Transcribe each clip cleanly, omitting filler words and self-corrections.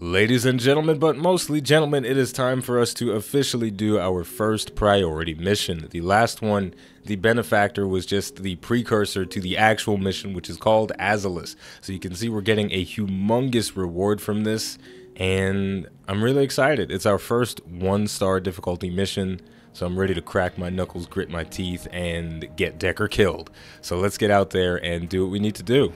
Ladies and gentlemen, but mostly gentlemen, it is time for us to officially do our first priority mission. The last one, the benefactor, was just the precursor to the actual mission, which is called Azalus. So you can see we're getting a humongous reward from this, and I'm really excited. It's our first 1-star difficulty mission, so I'm ready to crack my knuckles, grit my teeth, and get Dekker killed. So let's get out there and do what we need to do.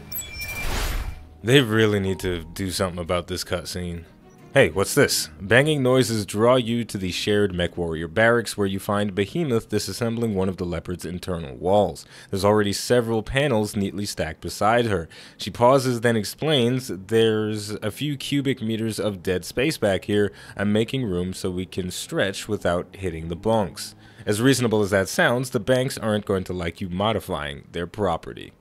They really need to do something about this cutscene. Hey, what's this? Banging noises draw you to the shared mech warrior barracks where you find Behemoth disassembling one of the leopard's internal walls. There's already several panels neatly stacked beside her. She pauses, then explains, "There's a few cubic meters of dead space back here. I'm making room so we can stretch without hitting the bunks." As reasonable as that sounds, the banks aren't going to like you modifying their property.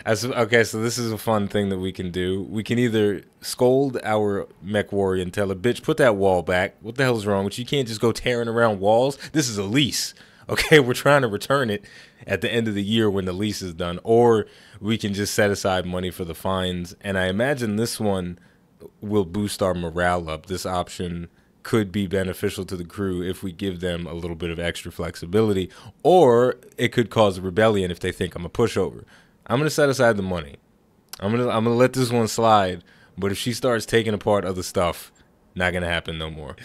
Okay, so this is a fun thing that we can do. We can either scold our mech warrior and tell her, "Bitch, put that wall back. What the hell's wrong with you? You can't just go tearing around walls. This is a lease. Okay, we're trying to return it at the end of the year when the lease is done." Or we can just set aside money for the fines. And I imagine this one will boost our morale up. This option could be beneficial to the crew if we give them a little bit of extra flexibility. Or it could cause a rebellion if they think I'm a pushover. I'm going to set aside the money. I'm gonna let this one slide, but if she starts taking apart other stuff, not going to happen no more.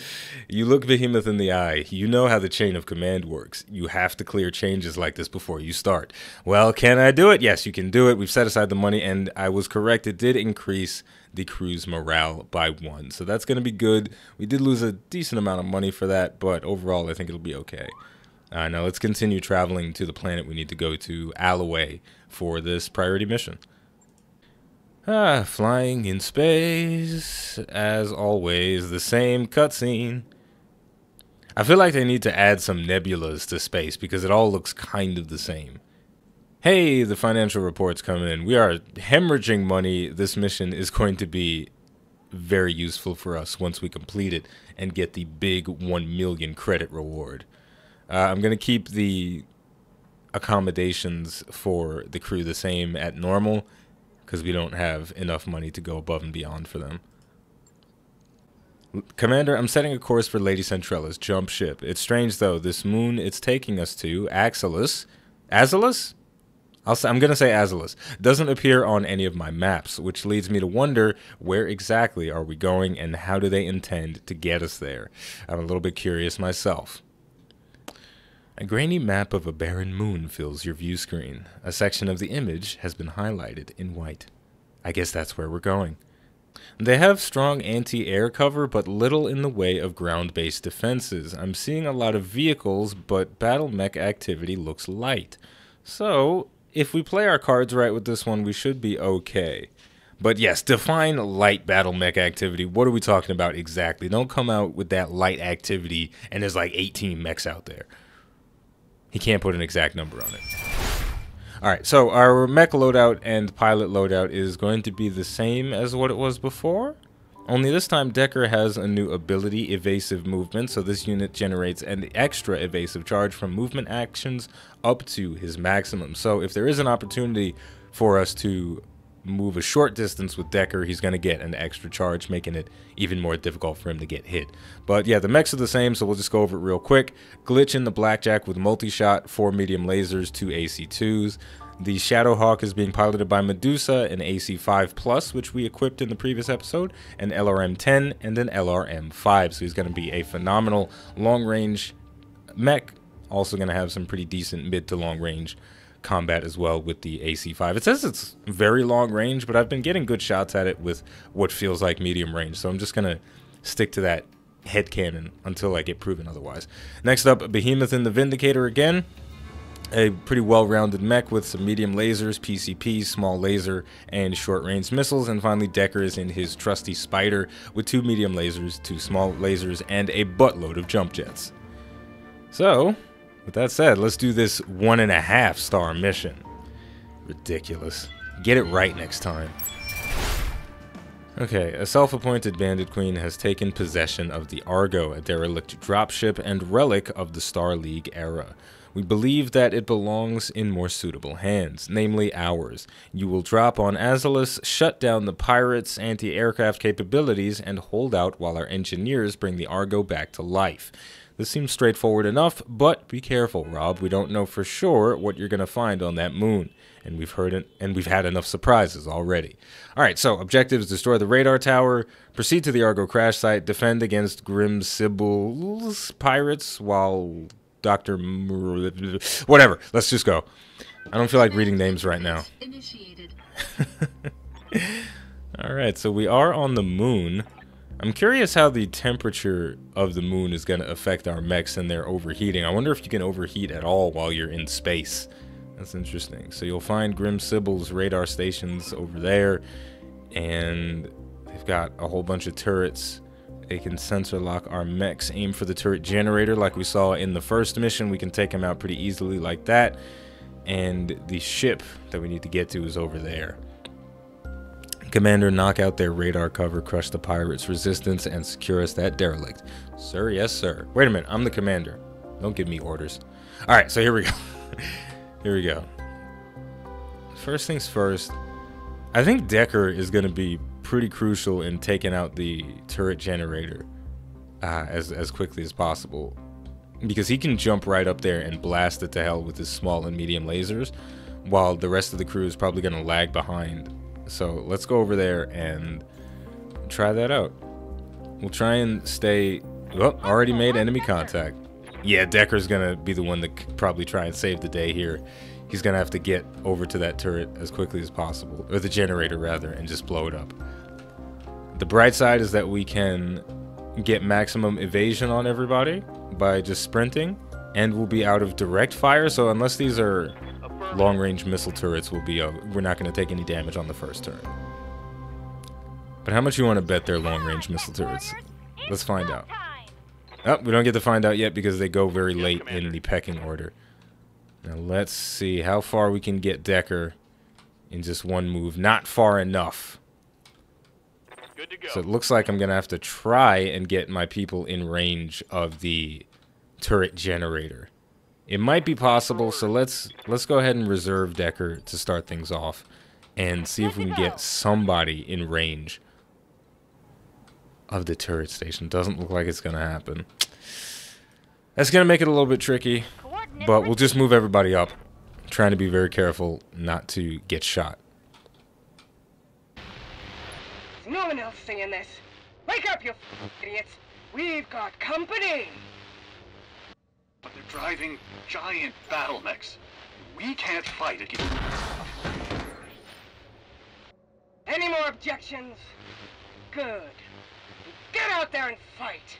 You look Behemoth in the eye. You know how the chain of command works. You have to clear changes like this before you start. Well, can I do it? Yes, you can do it. We've set aside the money, and I was correct. It did increase the crew's morale by 1, so that's going to be good. We did lose a decent amount of money for that, but overall, I think it'll be okay. Now let's continue traveling to the planet we need to go to, Alloway, for this priority mission. Flying in space, as always, the same cutscene. I feel like they need to add some nebulas to space because it all looks kind of the same. Hey, the financial report's coming in. We are hemorrhaging money. This mission is going to be very useful for us once we complete it and get the big 1 million credit reward. I'm going to keep the accommodations for the crew the same at normal because we don't have enough money to go above and beyond for them. Commander, I'm setting a course for Lady Centrella's jump ship. It's strange, though. This moon it's taking us to, Azalus? I'm going to say Azalus. Doesn't appear on any of my maps, which leads me to wonder where exactly are we going and how do they intend to get us there? I'm a little bit curious myself. A grainy map of a barren moon fills your view screen. A section of the image has been highlighted in white. I guess that's where we're going. They have strong anti-air cover, but little in the way of ground-based defenses. I'm seeing a lot of vehicles, but battle mech activity looks light. So, if we play our cards right with this one, we should be okay. But yes, define light battle mech activity. What are we talking about exactly? Don't come out with that light activity and there's like 18 mechs out there. He can't put an exact number on it. Alright, so our mech loadout and pilot loadout is going to be the same as what it was before. Only this time Dekker has a new ability, evasive movement, so this unit generates an extra evasive charge from movement actions up to his maximum. So if there is an opportunity for us to move a short distance with Dekker, he's going to get an extra charge, making it even more difficult for him to get hit. But yeah, the mechs are the same, so we'll just go over it real quick. Glitch in the Blackjack with multi-shot, 4 medium lasers, 2 AC2s. The Shadowhawk is being piloted by Medusa, an AC5+, which we equipped in the previous episode, an LRM-10, and an LRM-5. So he's going to be a phenomenal long-range mech, also going to have some pretty decent mid to long-range combat as well with the AC5. It says it's very long range, but I've been getting good shots at it with what feels like medium range, so I'm just gonna stick to that headcanon until I get proven otherwise. Next up, Behemoth in the Vindicator again. A pretty well-rounded mech with some medium lasers, PCP, small laser, and short-range missiles. And finally, Dekker is in his trusty Spider with 2 medium lasers, 2 small lasers, and a buttload of jump jets. So, with that said, let's do this 1.5-star mission. Ridiculous. Get it right next time. Okay, a self-appointed bandit queen has taken possession of the Argo, a derelict dropship and relic of the Star League era. We believe that it belongs in more suitable hands, namely ours. You will drop on Azalis, shut down the pirates' anti-aircraft capabilities, and hold out while our engineers bring the Argo back to life. This seems straightforward enough, but be careful, Rob. We don't know for sure what you're going to find on that moon. And we've heard it, and we've had enough surprises already. Alright, so objectives: destroy the radar tower, proceed to the Argo crash site, defend against Grim Sybil's pirates while whatever, let's just go. I don't feel like reading names right now. Alright, so we are on the moon. I'm curious how the temperature of the moon is going to affect our mechs and their overheating. I wonder if you can overheat at all while you're in space. That's interesting. So you'll find Grim Sybil's radar stations over there, and they've got a whole bunch of turrets. They can sensor lock our mechs, aim for the turret generator like we saw in the first mission. We can take them out pretty easily like that. And the ship that we need to get to is over there. Commander, knock out their radar cover, crush the pirates' resistance, and secure us that derelict. Sir, yes sir. Wait a minute, I'm the commander. Don't give me orders. Alright, so here we go. Here we go. First things first, I think Dekker is going to be pretty crucial in taking out the turret generator as quickly as possible, because he can jump right up there and blast it to hell with his small and medium lasers, while the rest of the crew is probably going to lag behind. So let's go over there and try that out. We'll try and stay... Oh, already made enemy contact. Yeah, Dekker's gonna be the one that probably try and save the day here. He's gonna have to get over to that turret as quickly as possible, or the generator rather, and just blow it up. The bright side is that we can get maximum evasion on everybody by just sprinting, and we'll be out of direct fire, so unless these are long-range missile turrets, we're not gonna take any damage on the first turn. But how much you want to bet they're long-range missile turrets? Let's find out. Oh, we don't get to find out yet because they go very late in the pecking order. Now let's see how far we can get Dekker in just one move. Not far enough. Good to go. So it looks like I'm going to have to try and get my people in range of the turret generator. It might be possible, so let's go ahead and reserve Dekker to start things off and see if we can get somebody in range of the turret station. Doesn't look like it's gonna happen. That's gonna make it a little bit tricky, but we'll just move everybody up, trying to be very careful not to get shot. There's no one else singing this. Wake up, you idiots! We've got company! But they're driving giant battlemechs. We can't fight against... Any more objections? Good. Get out there and fight!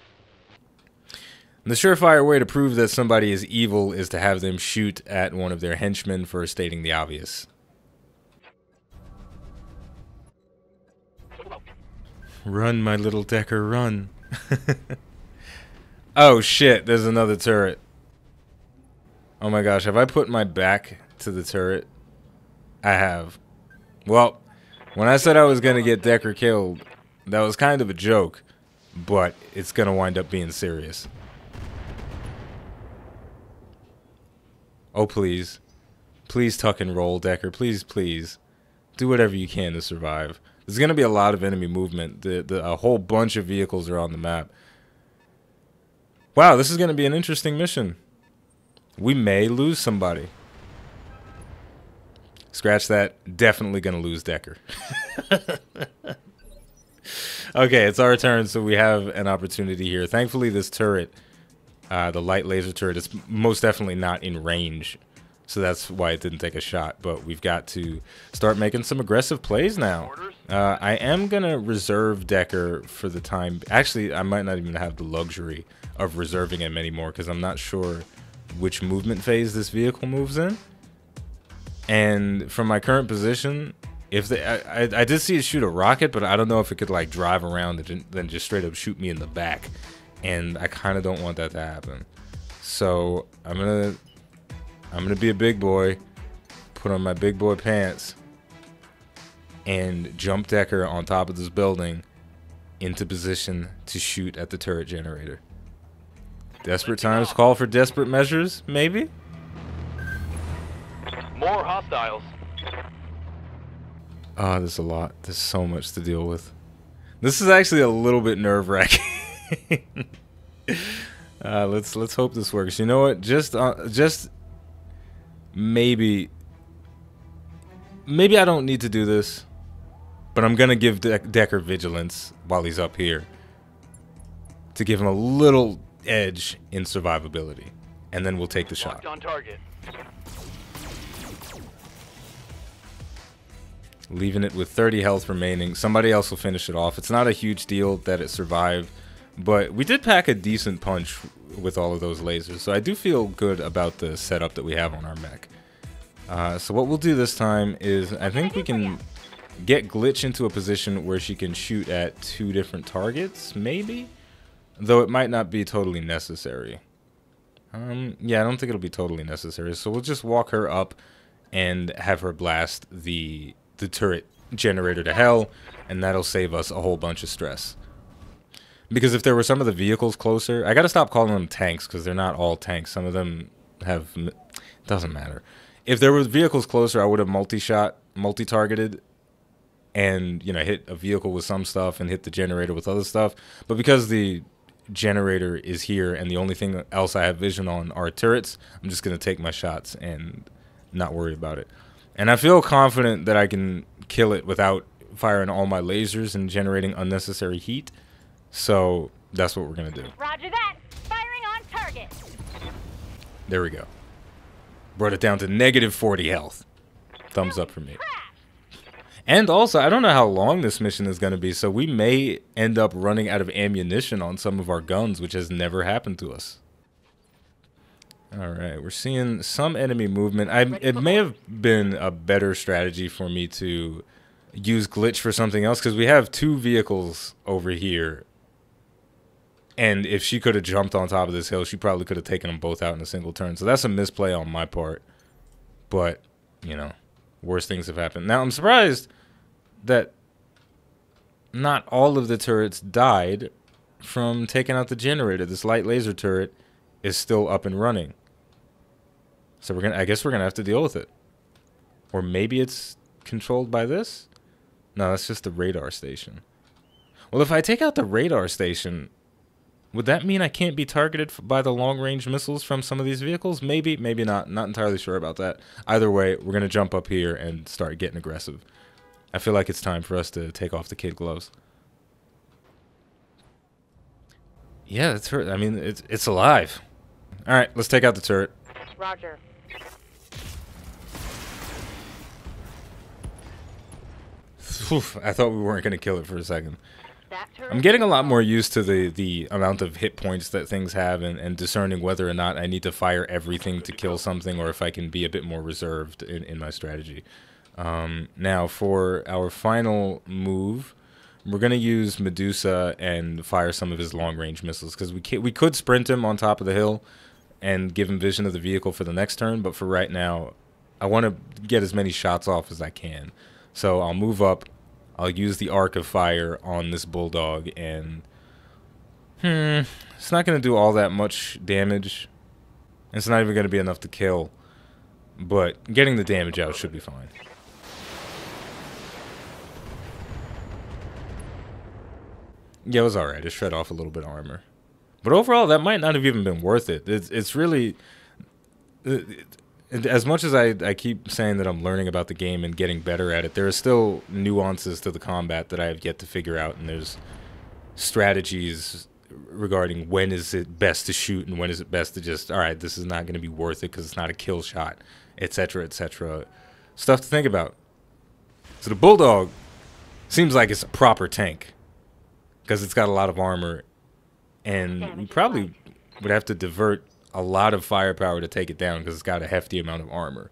The surefire way to prove that somebody is evil is to have them shoot at one of their henchmen for stating the obvious. Run, my little Dekker, run. Oh shit, there's another turret. Oh my gosh, have I put my back to the turret? I have. Well, when I said I was gonna get Dekker killed, that was kind of a joke, but it's gonna wind up being serious. Oh please. Please tuck and roll, Dekker. Please, please. Do whatever you can to survive. There's gonna be a lot of enemy movement. A whole bunch of vehicles are on the map. Wow, this is gonna be an interesting mission. We may lose somebody. Scratch that. Definitely gonna lose Dekker. Okay, it's our turn, so we have an opportunity here. Thankfully, this turret, the light laser turret, is most definitely not in range, so that's why it didn't take a shot. But we've got to start making some aggressive plays now. I am going to reserve Dekker for the time. Actually, I might not even have the luxury of reserving him anymore because I'm not sure which movement phase this vehicle moves in. And from my current position... If I did see it shoot a rocket, but I don't know if it could like drive around and then just straight up shoot me in the back, and I kind of don't want that to happen. So I'm gonna be a big boy, put on my big boy pants, and jump Dekker on top of this building into position to shoot at the turret generator. Desperate times call for desperate measures, maybe? More hostiles. Oh, there's a lot. There's so much to deal with. This is actually a little bit nerve-wracking. Let's hope this works. You know what? Just maybe I don't need to do this, but I'm gonna give Dekker vigilance while he's up here to give him a little edge in survivability, and then we'll take the shot. Locked on target. Leaving it with 30 health remaining. Somebody else will finish it off. It's not a huge deal that it survived, but we did pack a decent punch with all of those lasers, so I do feel good about the setup that we have on our mech. So what we'll do this time is, I think we can get Glitch into a position where she can shoot at 2 different targets, maybe? Though it might not be totally necessary. Yeah, I don't think it'll be totally necessary, so we'll just walk her up and have her blast the turret generator to hell, and that'll save us a whole bunch of stress. Because if there were some of the vehicles closer, I gotta stop calling them tanks because they're not all tanks. Some of them have, doesn't matter. If there were vehicles closer, I would have multi-targeted, and you know, hit a vehicle with some stuff and hit the generator with other stuff. But because the generator is here and the only thing else I have vision on are turrets, I'm just gonna take my shots and not worry about it. And I feel confident that I can kill it without firing all my lasers and generating unnecessary heat. So that's what we're going to do. Roger that. Firing on target. There we go. Brought it down to negative 40 health. Thumbs up for me. And also, I don't know how long this mission is going to be, so we may end up running out of ammunition on some of our guns, which has never happened to us. Alright, we're seeing some enemy movement. It may have been a better strategy for me to use Glitch for something else, because we have 2 vehicles over here. And if she could have jumped on top of this hill, she probably could have taken them both out in a single turn. So that's a misplay on my part. But, you know, worse things have happened. Now, I'm surprised that not all of the turrets died from taking out the generator. This light laser turret is still up and running. So I guess we're gonna have to deal with it. Or maybe it's controlled by this? No, that's just the radar station. Well, if I take out the radar station, would that mean I can't be targeted by the long-range missiles from some of these vehicles? Maybe, maybe not. Not entirely sure about that. Either way, we're gonna jump up here and start getting aggressive. I feel like it's time for us to take off the kid gloves. Yeah, it's hurt. I mean, it's alive. All right, let's take out the turret. Roger. Oof, I thought we weren't going to kill it for a second. I'm getting a lot more used to the amount of hit points that things have, and discerning whether or not I need to fire everything to kill something, or if I can be a bit more reserved in my strategy. Now, for our final move, we're going to use Medusa and fire some of his long-range missiles, because we could sprint him on top of the hill and give him vision of the vehicle for the next turn, but for right now, I want to get as many shots off as I can. So I'll move up, I'll use the arc of fire on this bulldog, and it's not going to do all that much damage. It's not even going to be enough to kill, but getting the damage out should be fine. Yeah, it was alright. It shred off a little bit of armor. But overall, that might not have even been worth it. It's really... as much as I keep saying that I'm learning about the game and getting better at it, there are still nuances to the combat that I have yet to figure out, and there's strategies regarding when is it best to shoot and when is it best to just, alright, this is not going to be worth it because it's not a kill shot, etc., etc. Stuff to think about. So the Bulldog seems like it's a proper tank, because it's got a lot of armor, and we probably would have to divert a lot of firepower to take it down because it's got a hefty amount of armor.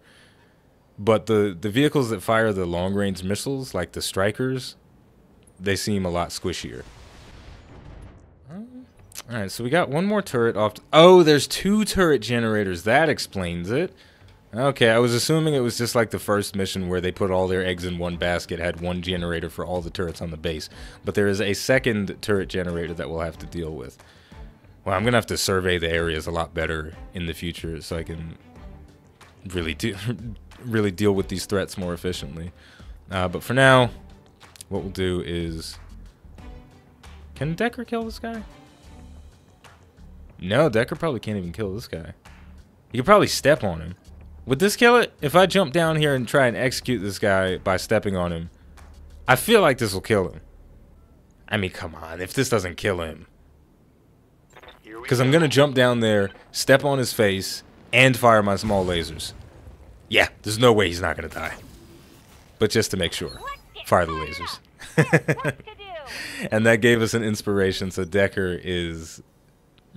But the vehicles that fire the long-range missiles, like the Strikers, they seem a lot squishier. Alright, so we got one more turret off. Oh, there's 2 turret generators. That explains it. Okay, I was assuming it was just like the first mission where they put all their eggs in one basket, had one generator for all the turrets on the base. But there is a second turret generator that we'll have to deal with. Well, I'm going to have to survey the areas a lot better in the future so I can really really deal with these threats more efficiently. But for now, what we'll do is... Can Dekker kill this guy? No, Dekker probably can't even kill this guy. You could probably step on him. Would this kill it? If I jump down here and try and execute this guy by stepping on him, I feel like this will kill him. I mean, come on, if this doesn't kill him. Because I'm going to jump down there, step on his face, and fire my small lasers. Yeah, there's no way he's not going to die. But just to make sure, fire the lasers. And that gave us an inspiration, so Dekker is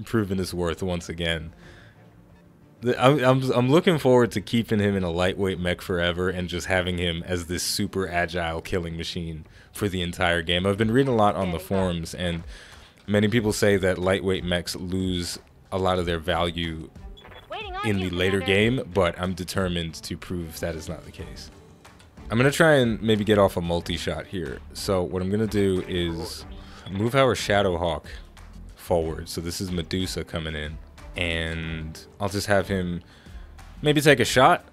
proving his worth once again. I'm looking forward to keeping him in a lightweight mech forever and just having him as this super agile killing machine for the entire game. I've been reading a lot on the forums, and many people say that lightweight mechs lose a lot of their value in the later game, but I'm determined to prove that is not the case. I'm going to try and maybe get off a multi-shot here. So what I'm going to do is move our Shadowhawk forward. So this is Medusa coming in. And I'll just have him maybe take a shot.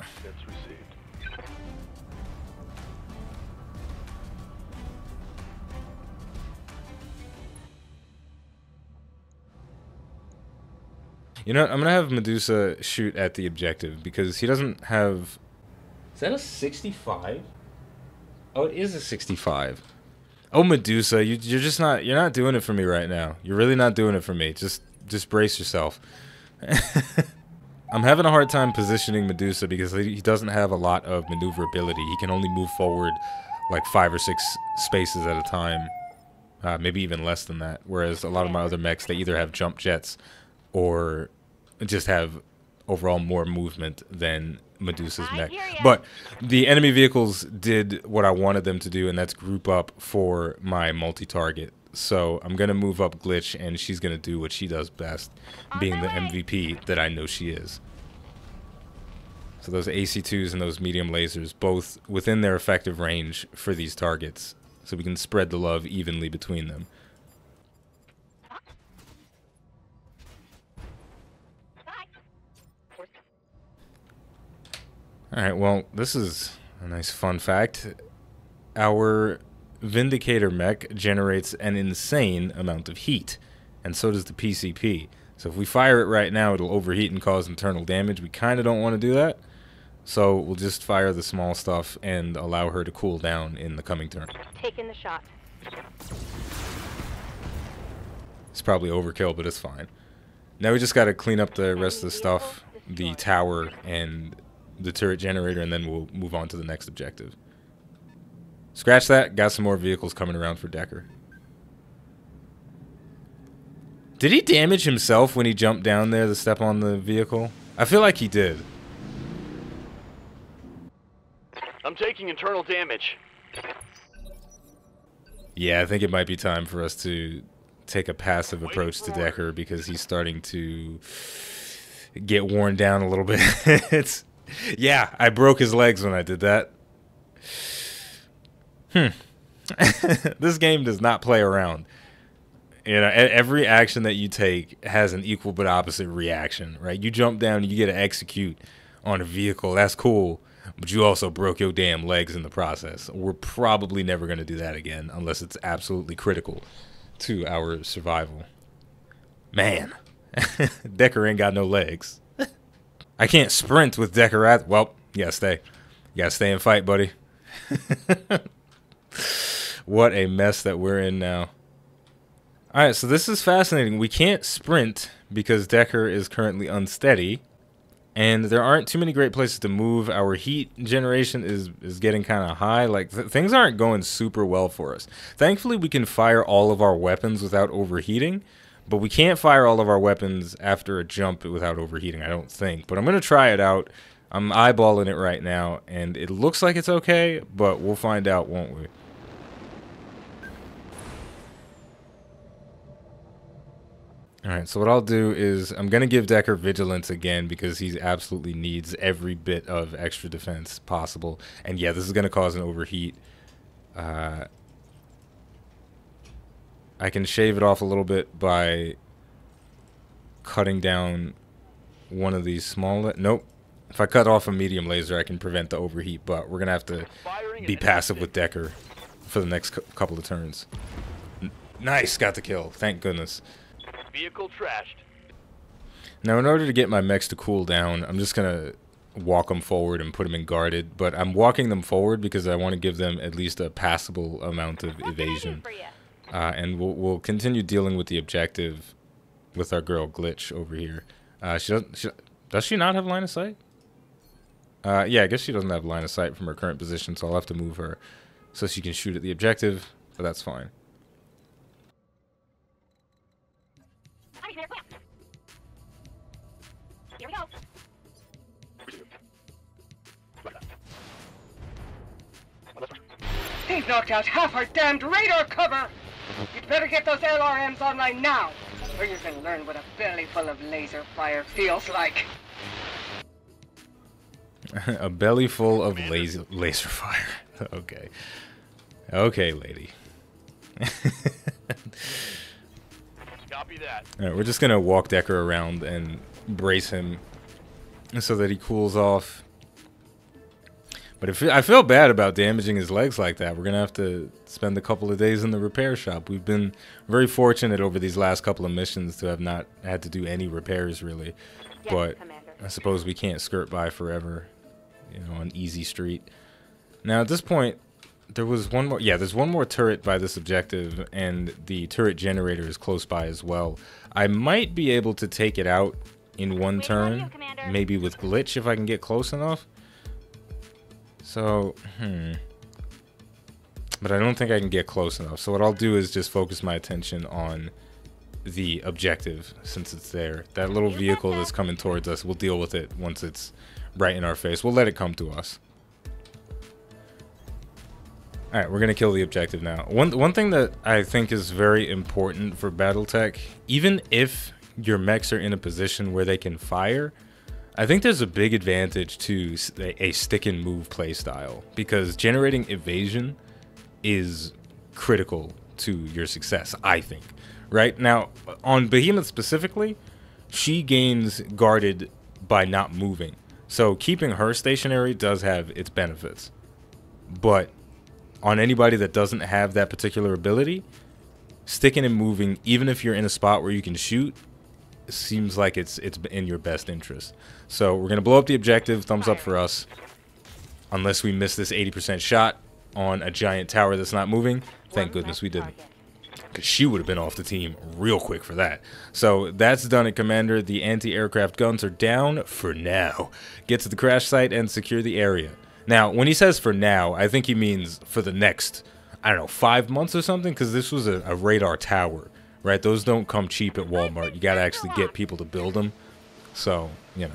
You know what? I'm going to have Medusa shoot at the objective because he doesn't have... Is that a 65? Oh, it is a 65. Oh, Medusa, you're just not... You're not doing it for me right now. You're really not doing it for me. Just brace yourself. I'm having a hard time positioning Medusa because he doesn't have a lot of maneuverability. He can only move forward like 5 or 6 spaces at a time, maybe even less than that. Whereas a lot of my other mechs, they either have jump jets or just have overall more movement than Medusa's mech. But the enemy vehicles did what I wanted them to do, and that's group up for my multi-target. So I'm going to move up Glitch, and she's going to do what she does best, being the MVP that I know she is. So those AC2s and those medium lasers, both within their effective range for these targets, so we can spread the love evenly between them. Alright, well, this is a nice fun fact. Our Vindicator mech generates an insane amount of heat, and so does the PCP. So if we fire it right now, it'll overheat and cause internal damage. We kind of don't want to do that, so we'll just fire the small stuff and allow her to cool down in the coming turn. Taking the shot. It's probably overkill, but it's fine. Now we just got to clean up the rest of the stuff, the tower and the turret generator, and then we'll move on to the next objective. Scratch that. Got some more vehicles coming around for Dekker. Did he damage himself when he jumped down there to step on the vehicle? I feel like he did. I'm taking internal damage. Yeah, I think it might be time for us to take a passive approach to Dekker because he's starting to get worn down a little bit. Yeah, I broke his legs when I did that. This game does not play around. You know, every action that you take has an equal but opposite reaction, right? You jump down, you get to execute on a vehicle. That's cool, but you also broke your damn legs in the process. We're probably never going to do that again unless it's absolutely critical to our survival. Man, Dekker ain't got no legs. I can't sprint with Dekker at... Well, you gotta stay. You gotta stay and fight, buddy. What a mess that we're in now. Alright, so this is fascinating. We can't sprint because Dekker is currently unsteady. And there aren't too many great places to move. Our heat generation is getting kind of high. Like, things aren't going super well for us. Thankfully, we can fire all of our weapons without overheating. But we can't fire all of our weapons after a jump without overheating, I don't think. But I'm going to try it out. I'm eyeballing it right now, and it looks like it's okay, but we'll find out, won't we? Alright, so what I'll do is I'm going to give Dekker Vigilance again because he absolutely needs every bit of extra defense possible. And yeah, this is going to cause an overheat. I can shave it off a little bit by cutting down one of these small... Nope. If I cut off a medium laser, I can prevent the overheat, but we're going to have to be passive with Dekker for the next couple of turns. Nice, got the kill. Thank goodness. Vehicle trashed. Now, in order to get my mechs to cool down, I'm just going to walk them forward and put them in guarded. But I'm walking them forward because I want to give them at least a passable amount of evasion. And we'll continue dealing with the objective with our girl Glitch over here. Does she not have line of sight? Yeah, I guess she doesn't have line of sight from her current position, so I'll have to move her so she can shoot at the objective, but that's fine. Here we go. They've knocked out half our damned radar cover! You'd better get those LRMs online now, or you're gonna learn what a belly full of laser fire feels like. A belly full of laser fire. Okay. Okay, lady. Copy that. Alright, we're just gonna walk Dekker around and brace him so that he cools off. But I feel bad about damaging his legs like that. We're gonna have to spend a couple of days in the repair shop. We've been very fortunate over these last couple of missions to have not had to do any repairs, really. Yes, But Commander. I suppose we can't skirt by forever, you know, on easy street. Now, at this point, there was one more. Yeah, there's one more turret by this objective, and the turret generator is close by as well. I might be able to take it out in one turn, maybe with Glitch if I can get close enough. So, but I don't think I can get close enough. So what I'll do is just focus my attention on the objective since it's there. That little vehicle that's coming towards us, we'll deal with it once it's right in our face. We'll let it come to us. Alright, we're going to kill the objective now. One thing that I think is very important for Battletech, even if your mechs are in a position where they can fire, I think there's a big advantage to a stick and move playstyle, because generating evasion is critical to your success, I think. Right? Now, on Behemoth specifically, she gains guarded by not moving. So keeping her stationary does have its benefits. But on anybody that doesn't have that particular ability, sticking and moving, even if you're in a spot where you can shoot, seems like it's in your best interest. So we're going to blow up the objective. Thumbs up for us. Unless we miss this 80% shot on a giant tower that's not moving. Thank goodness we didn't, because she would have been off the team real quick for that. So that's done it, Commander. The anti-aircraft guns are down for now. Get to the crash site and secure the area. Now, when he says for now, I think he means for the next, I don't know, 5 months or something, because this was a radar tower, right? Those don't come cheap at Walmart. You got to actually get people to build them. So, you know.